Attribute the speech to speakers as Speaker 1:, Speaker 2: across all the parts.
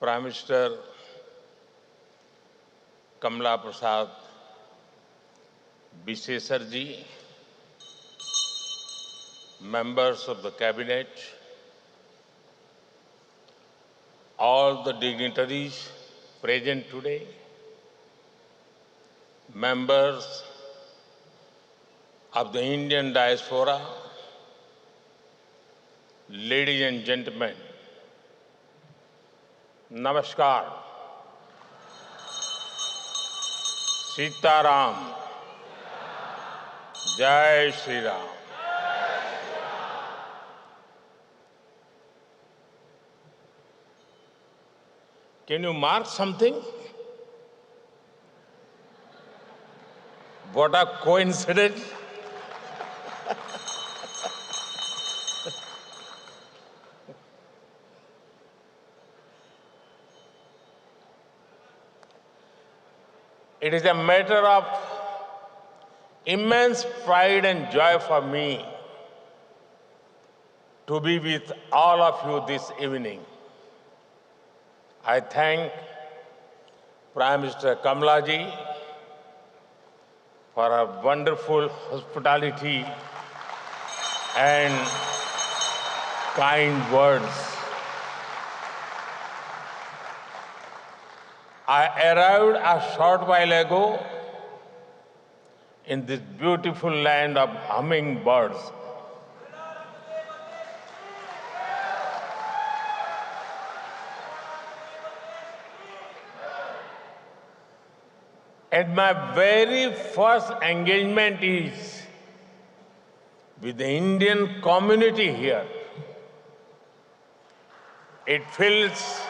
Speaker 1: Prime Minister Kamala Prasad Bisesarji, members of the Cabinet, all the dignitaries present today, members of the Indian diaspora, ladies and gentlemen, Namaskar, Sitaram, Jai Shri Ram. Can you mark something? What a coincidence. It is a matter of immense pride and joy for me to be with all of you this evening. I thank Prime Minister Kamala ji for her wonderful hospitality and kind words. I arrived a short while ago in this beautiful land of hummingbirds. And my very first engagement is with the Indian community here. It feels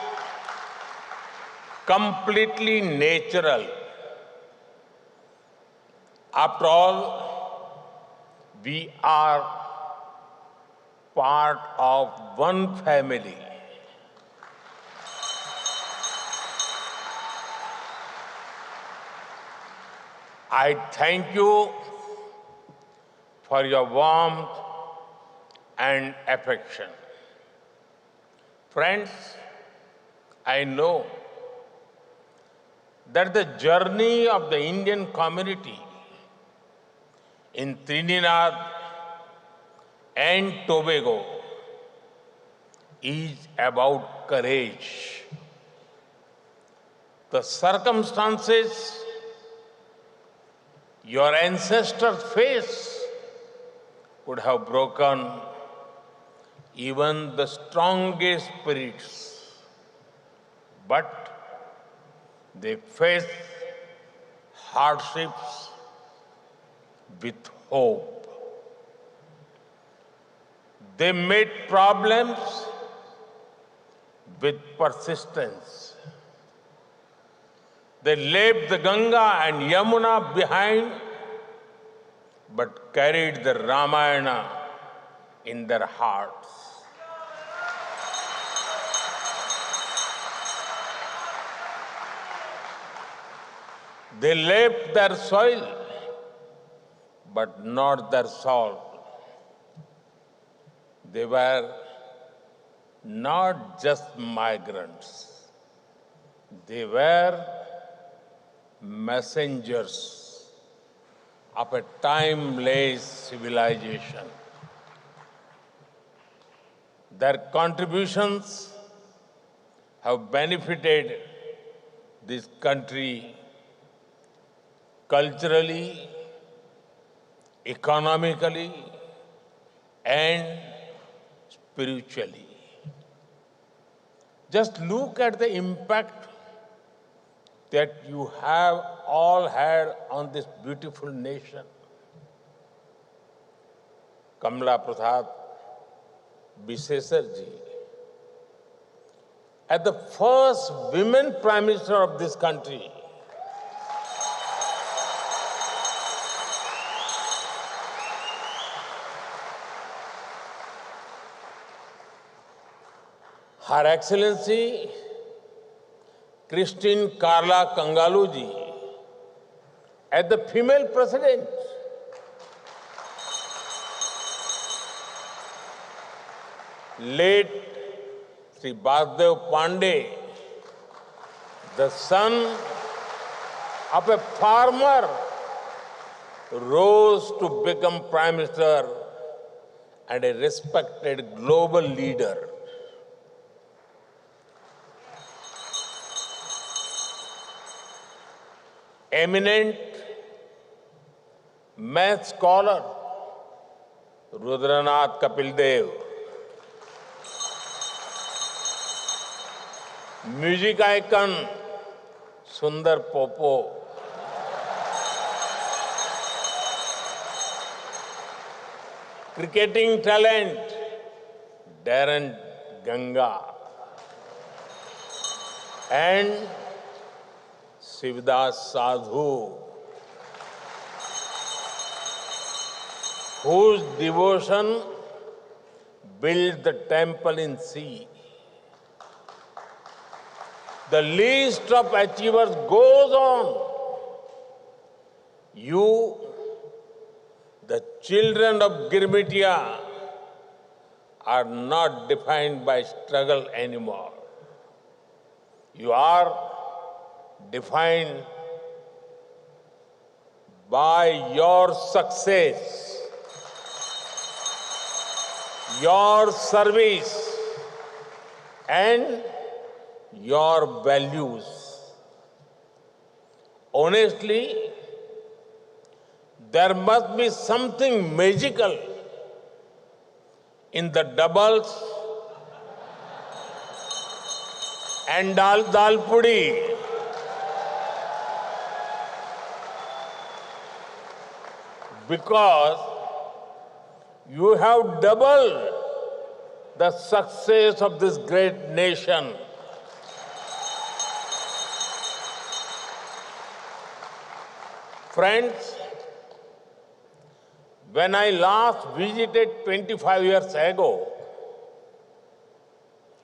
Speaker 1: completely natural. After all, we are part of one family. I thank you for your warmth and affection. Friends, I know that the journey of the Indian community in Trinidad and Tobago is about courage. The circumstances your ancestors faced would have broken even the strongest spirits, but they faced hardships with hope. They met problems with persistence. They left the Ganga and Yamuna behind, but carried the Ramayana in their hearts. They left their soil, but not their soul. They were not just migrants. They were messengers of a timeless civilization. Their contributions have benefited this country culturally, economically, and spiritually. Just look at the impact that you have all had on this beautiful nation. Kamala Prasad Bisesarji, as the first women Prime Minister of this country, Her Excellency Christine Carla Kangaluji as the female president, late Sri Basdev Pandey The son of a farmer rose to become Prime Minister and a respected global leader. Eminent math scholar Rudranath Kapil Dev, music icon Sundar Popo, cricketing talent Darren Ganga, and Shivdas Sadhu, whose devotion built the temple in sea. The list of achievers goes on. You, the children of Girmitia, are not defined by struggle anymore. You are defined by your success, your service, and your values. Honestly, there must be something magical in the doubles and dal pudi, because you have doubled the success of this great nation. Friends, when I last visited 25 years ago,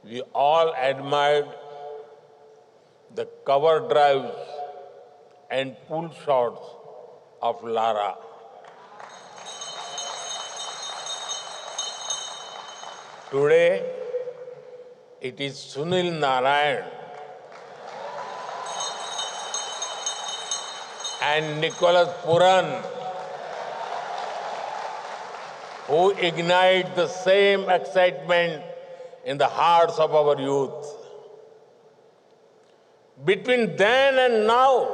Speaker 1: we all admired the cover drives and pull shots of Lara. Today, it is Sunil Narayan and Nicholas Puran who ignite the same excitement in the hearts of our youth. Between then and now,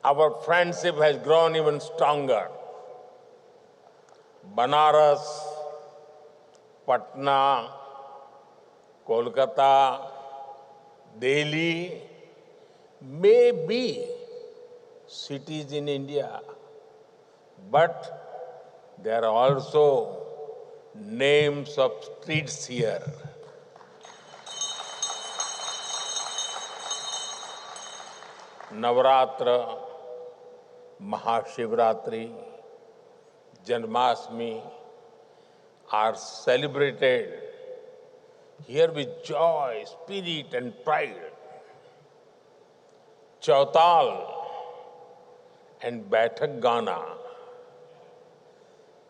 Speaker 1: our friendship has grown even stronger. Banaras, Patna, Kolkata, Delhi may be cities in India, but there are also names of streets here. Navratra, Mahashivratri, Janmashtami are celebrated here with joy, spirit, and pride. Chautal and Baithak Gana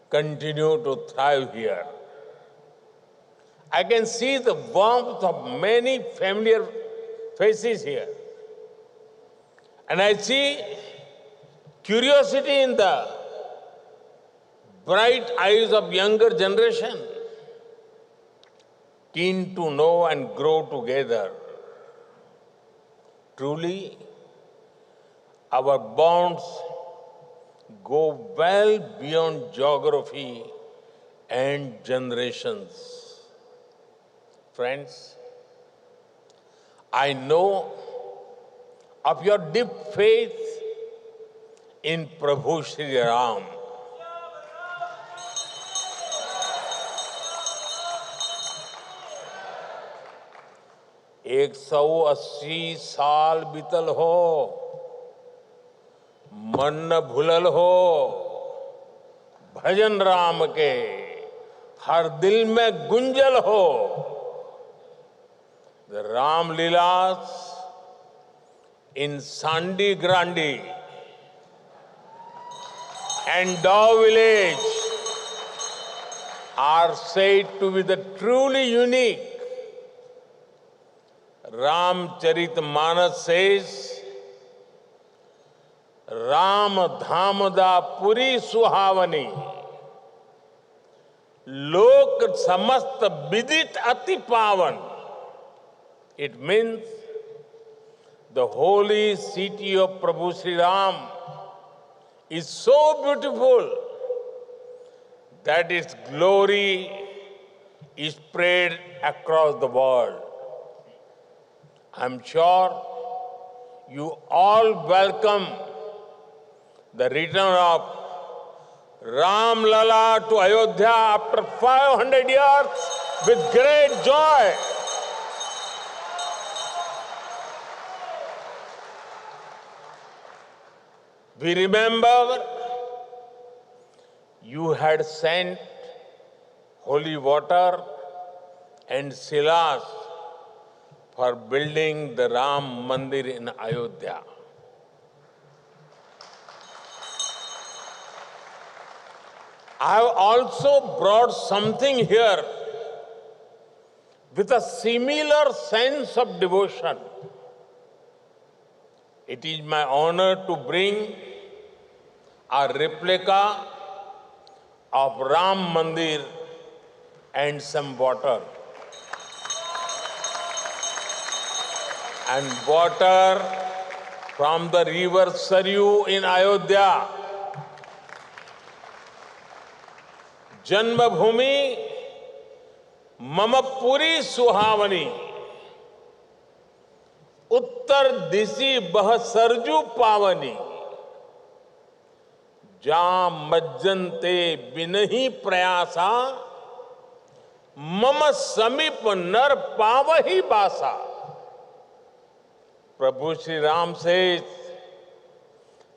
Speaker 1: continue to thrive here. I can see the warmth of many familiar faces here. And I see curiosity in the bright eyes of younger generation, keen to know and grow together. Truly, our bonds go well beyond geography and generations. Friends, I know of your deep faith in Prabhu Shri Ram. एक 180 साल बीतल हो, मन न भूलल हो, भजन राम के हर दिल में गुंजल हो. The Ram Leelas in Sandi Grandi and Dow Village are said to be the truly unique. Ramcharitmanas says, Ram Dhamda Puri Suhavani, Lok Samast Vidit Ati Pavan. It means the holy city of Prabhu Sri Ram is so beautiful that its glory is spread across the world. I'm sure you all welcome the return of Ram Lala to Ayodhya after 500 years with great joy. We remember you had sent holy water and silas for building the Ram Mandir in Ayodhya. I have also brought something here with a similar sense of devotion. It is my honor to bring a replica of Ram Mandir and some water. And water from the river Saryu in Ayodhya. Janmabhumi Mama Puri Suhavani. Uttar Disi Bah Sarju Pavani. Jam Majjante Binahi Prayasa. Mama Samip Nar Pavahi Basa. Prabhu Sri Ram says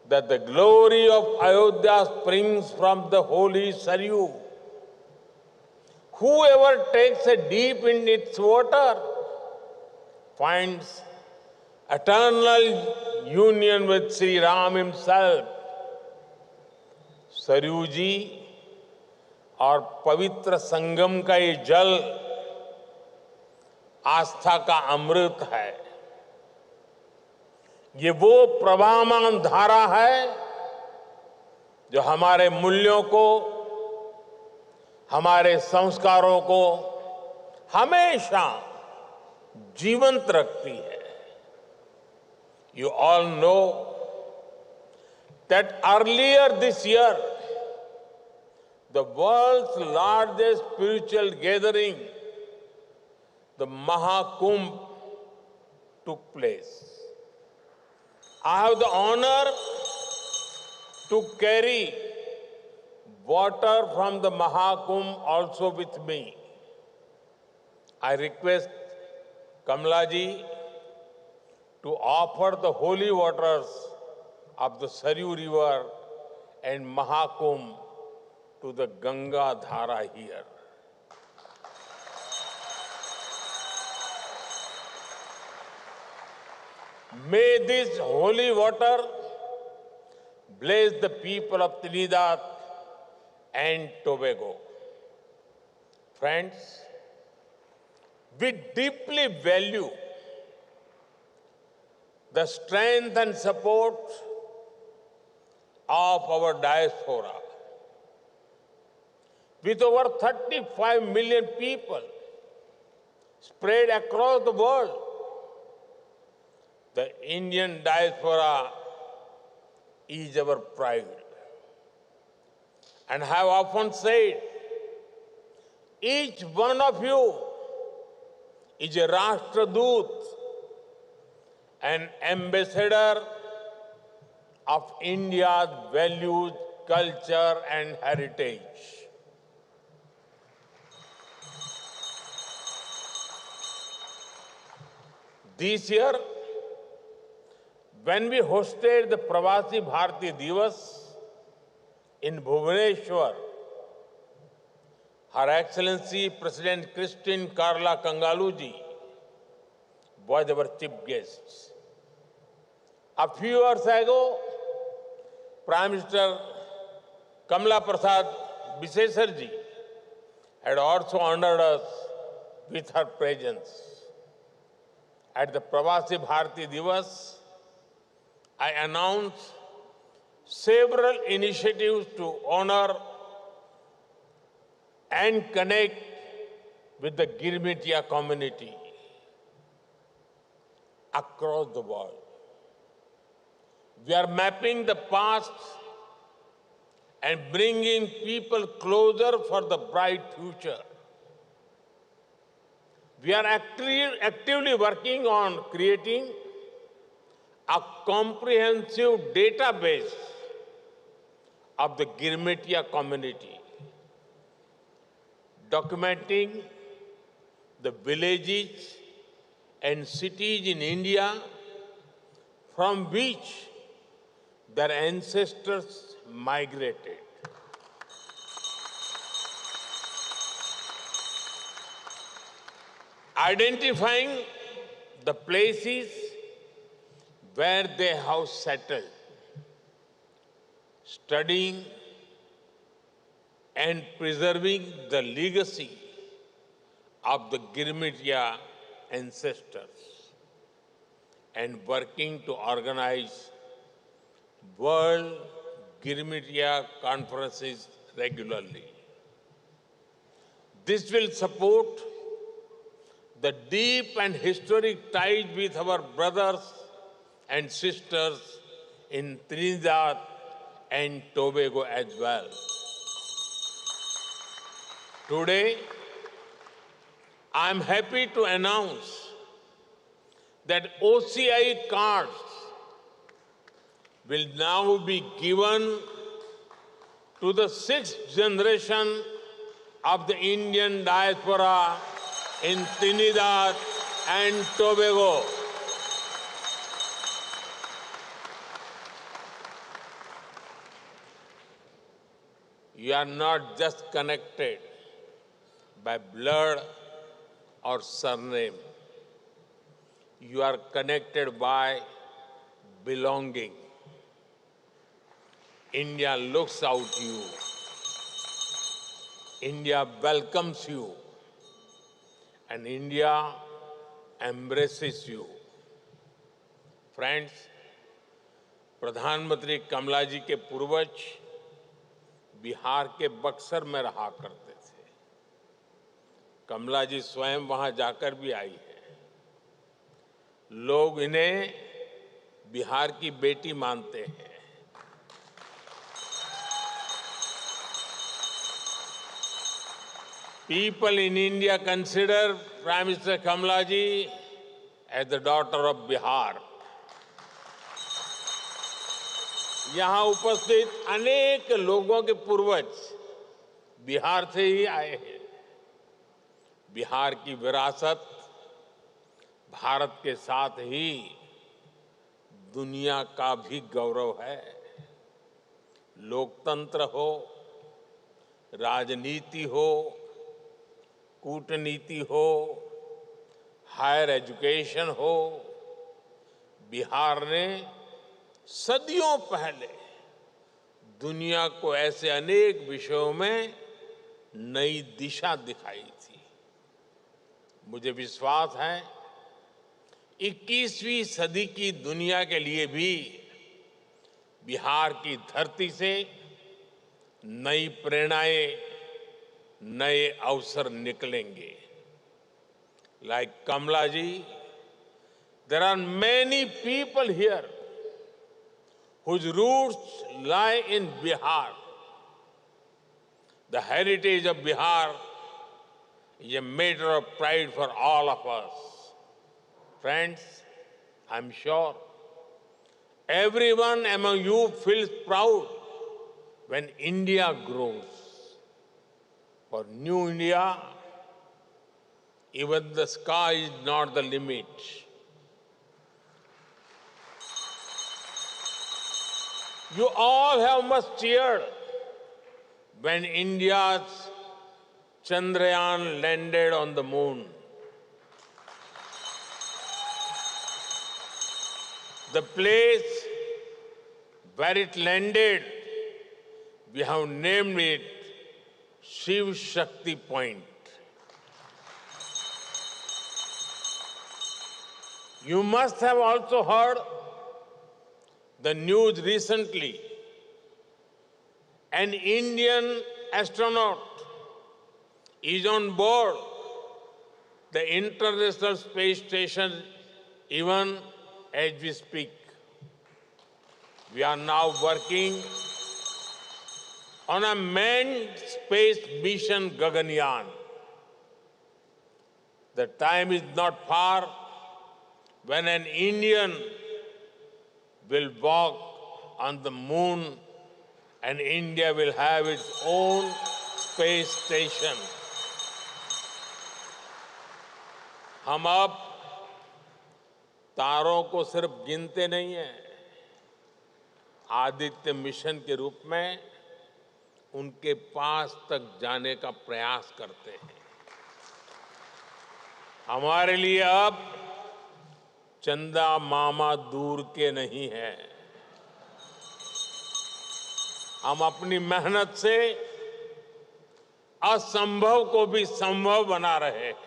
Speaker 1: that the glory of Ayodhya springs from the holy Saryu. Whoever takes a dip in its water finds eternal union with Sri Ram himself. Saryu जी और पवित्र संगम का ये जल आस्था का अमृत है। ये वो प्रवाहमान धारा है जो हमारे मूल्यों को, हमारे संस्कारों को हमेशा जीवंत रखती है। You all know that earlier this year, the world's largest spiritual gathering, the Mahakumbh, took place. I have the honor to carry water from the Mahakumbh also with me. I request Kamala ji to offer the holy waters of the Saryu River and Mahakumbh to the Ganga Dhara here. May this holy water bless the people of Trinidad and Tobago. Friends, we deeply value the strength and support of our diaspora. With over 35 million people spread across the world, the Indian diaspora is our pride. And I have often said, each one of you is a Rashtradoot, an ambassador of India's values, culture, and heritage. This year, when we hosted the Pravasi Bharati Divas in Bhubaneswar, Her Excellency President Christine Karla Kangaluji was our chief guest. A few years ago, Prime Minister Kamala Prasad Bisesarji had also honored us with her presence. At the Pravasi Bharati Divas, I announced several initiatives to honor and connect with the Girmitia community across the world. We are mapping the past and bringing people closer for the bright future. We are actively working on creating a comprehensive database of the Girmitia community, documenting the villages and cities in India from which their ancestors migrated. Identifying the places where they have settled, studying and preserving the legacy of the Girmitia ancestors, and working to organize World Girmitia conferences regularly. This will support the deep and historic ties with our brothers and sisters in Trinidad and Tobago as well. Today, I am happy to announce that OCI cards will now be given to the sixth generation of the Indian diaspora in Trinidad and Tobago. You are not just connected by blood or surname. You are connected by belonging. India looks out you. India welcomes you. And India embraces you. Friends, प्रधानमंत्री कमला जी के पूर्वज बिहार के बक्सर में रहा करते थे। कमला जी स्वयं वहां जाकर भी आई है। लोग इन्हें बिहार की बेटी मानते हैं। People in India consider Prime Minister Kamala ji as the daughter of Bihar. यहाँ उपस्थित अनेक लोगों के पूर्वज बिहार से ही आए हैं। बिहार की विरासत भारत के साथ ही दुनिया का भी गौरव है। लोकतंत्र हो, राजनीति हो, कूटनीति हो, हायर एजुकेशन हो, बिहार ने सदियों पहले दुनिया को ऐसे अनेक विषयों में नई दिशा दिखाई थी। मुझे विश्वास है 21वीं सदी की दुनिया के लिए भी बिहार की धरती से नई प्रेरणाएं, नए अवसर निकलेंगे। Like Kamala ji, there are many people here whose roots lie in Bihar. The heritage of Bihar is a matter of pride for all of us. Friends, I'm sure everyone among you feels proud when India grows. For New India, even the sky is not the limit. You all have much cheered when India's Chandrayaan landed on the moon. The place where it landed, we have named it Shiv Shakti Point. You must have also heard the news recently. An Indian astronaut is on board the International Space Station even as we speak. We are now working on a manned space mission Gaganyaan. The time is not far when an Indian will walk on the moon and India will have its own space station. हम अब तारों को सिर्फ गिनते नहीं हैं, Aditya mission के रूप में उनके पास तक जाने का प्रयास करते हैं। हमारे लिए अब चंदा मामा दूर के नहीं है। हम अपनी मेहनत से असंभव को भी संभव बना रहे हैं।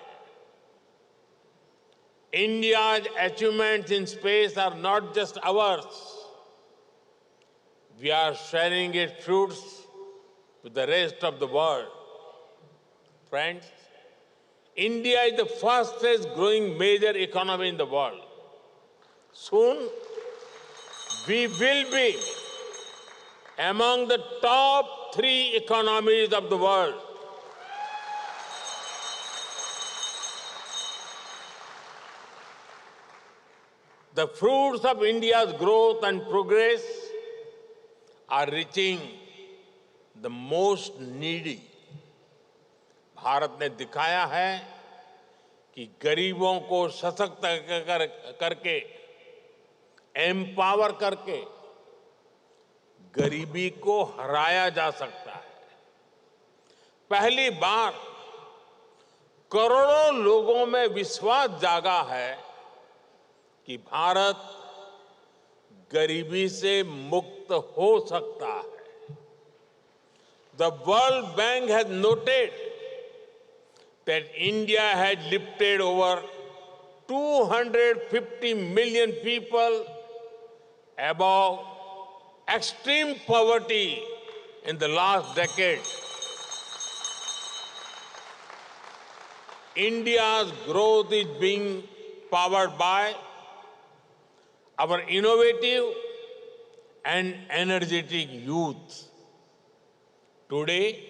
Speaker 1: India's achievements in space are not just ours. We are sharing its fruits with the rest of the world. Friends, India is the fastest growing major economy in the world. Soon, we will be among the top 3 economies of the world. The fruits of India's growth and progress are reaching the most needy. Bharat ने दिखाया है कि गरीबों को सशक्त करके, empower करके गरीबी को हराया जा सकता है। पहली बार करोड़ों लोगों में विश्वास जागा है कि भारत गरीबी से मुक्त हो सकता है। The World Bank has noted that India had lifted over 250 million people above extreme poverty in the last decade. India's growth is being powered by our innovative and energetic youth. Today,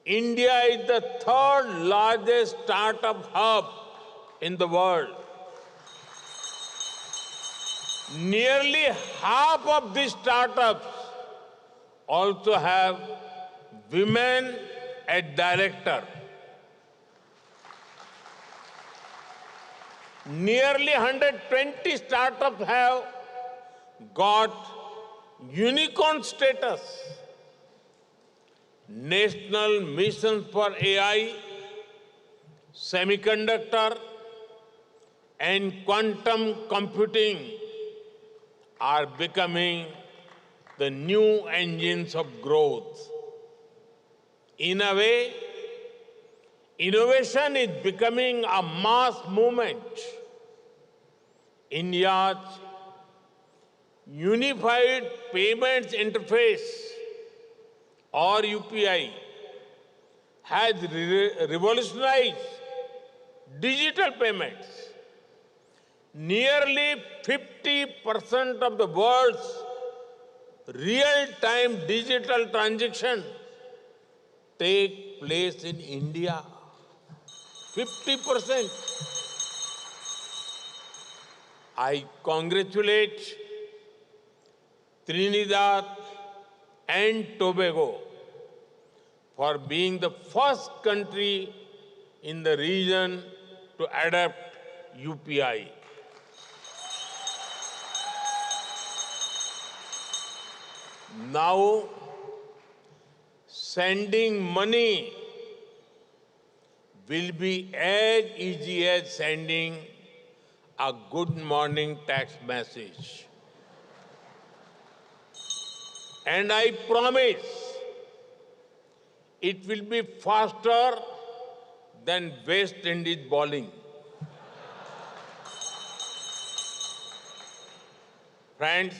Speaker 1: India is the 3rd largest startup hub in the world. Nearly half of these startups also have women as director. Nearly 120 startups have got unicorn status. National missions for AI, semiconductor, and quantum computing are becoming the new engines of growth. In a way, innovation is becoming a mass movement. India's Unified Payments Interface, or UPI, has revolutionized digital payments. Nearly 50% of the world's real-time digital transactions take place in India. 50%. I congratulate Trinidad and Tobago for being the first country in the region to adopt UPI. Now, sending money will be as easy as sending a good morning text message. And I promise it will be faster than West Indies bowling. Friends,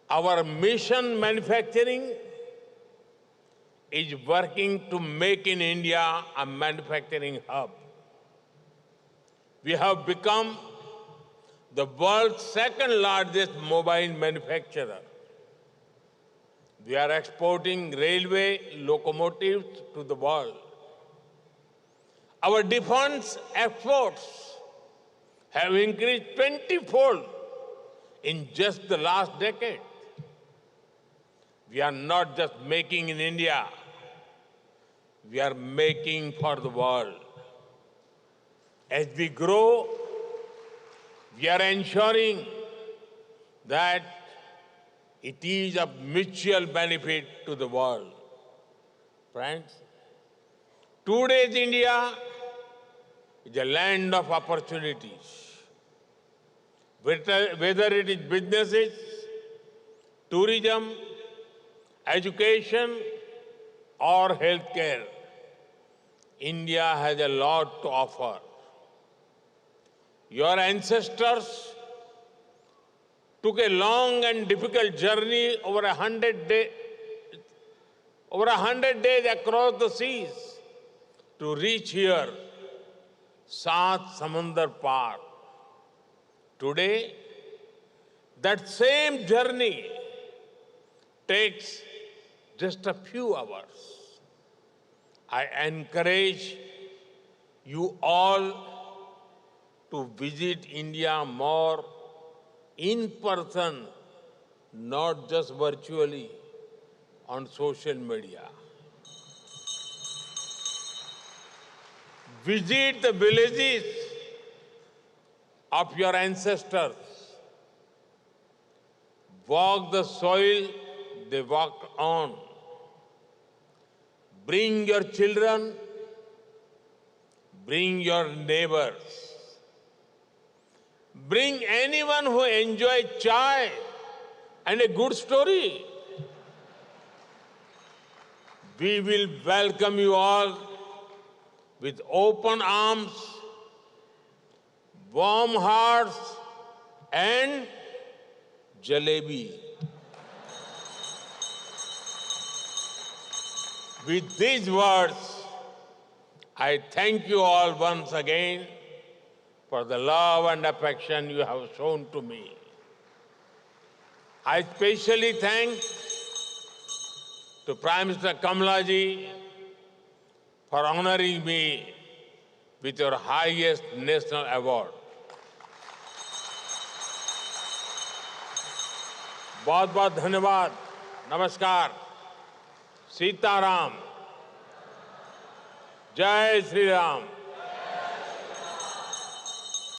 Speaker 1: our mission manufacturing is working to make in India a manufacturing hub. We have become the world's second largest mobile manufacturer. We are exporting railway locomotives to the world. Our defense exports have increased 20-fold in just the last decade. We are not just making in India, we are making for the world. As we grow, we are ensuring that it is of mutual benefit to the world. Friends, today's India is a land of opportunities. Whether it is businesses, tourism, education, or healthcare, India has a lot to offer. Your ancestors took a long and difficult journey over 100 days across the seas to reach here, Saat Samandar Par. Today, that same journey takes just a few hours. I encourage you all to visit India more in person, not just virtually on social media. Visit the villages of your ancestors. Walk the soil they walked on. Bring your children, bring your neighbors. Bring anyone who enjoys chai and a good story. We will welcome you all with open arms, warm hearts, and jalebi. With these words, I thank you all once again for the love and affection you have shown to me. I especially thank to Prime Minister Kamalaji for honoring me with your highest national award. बहुत बहुत धन्यवाद. नमस्कार. सीताराम. जय श्री राम.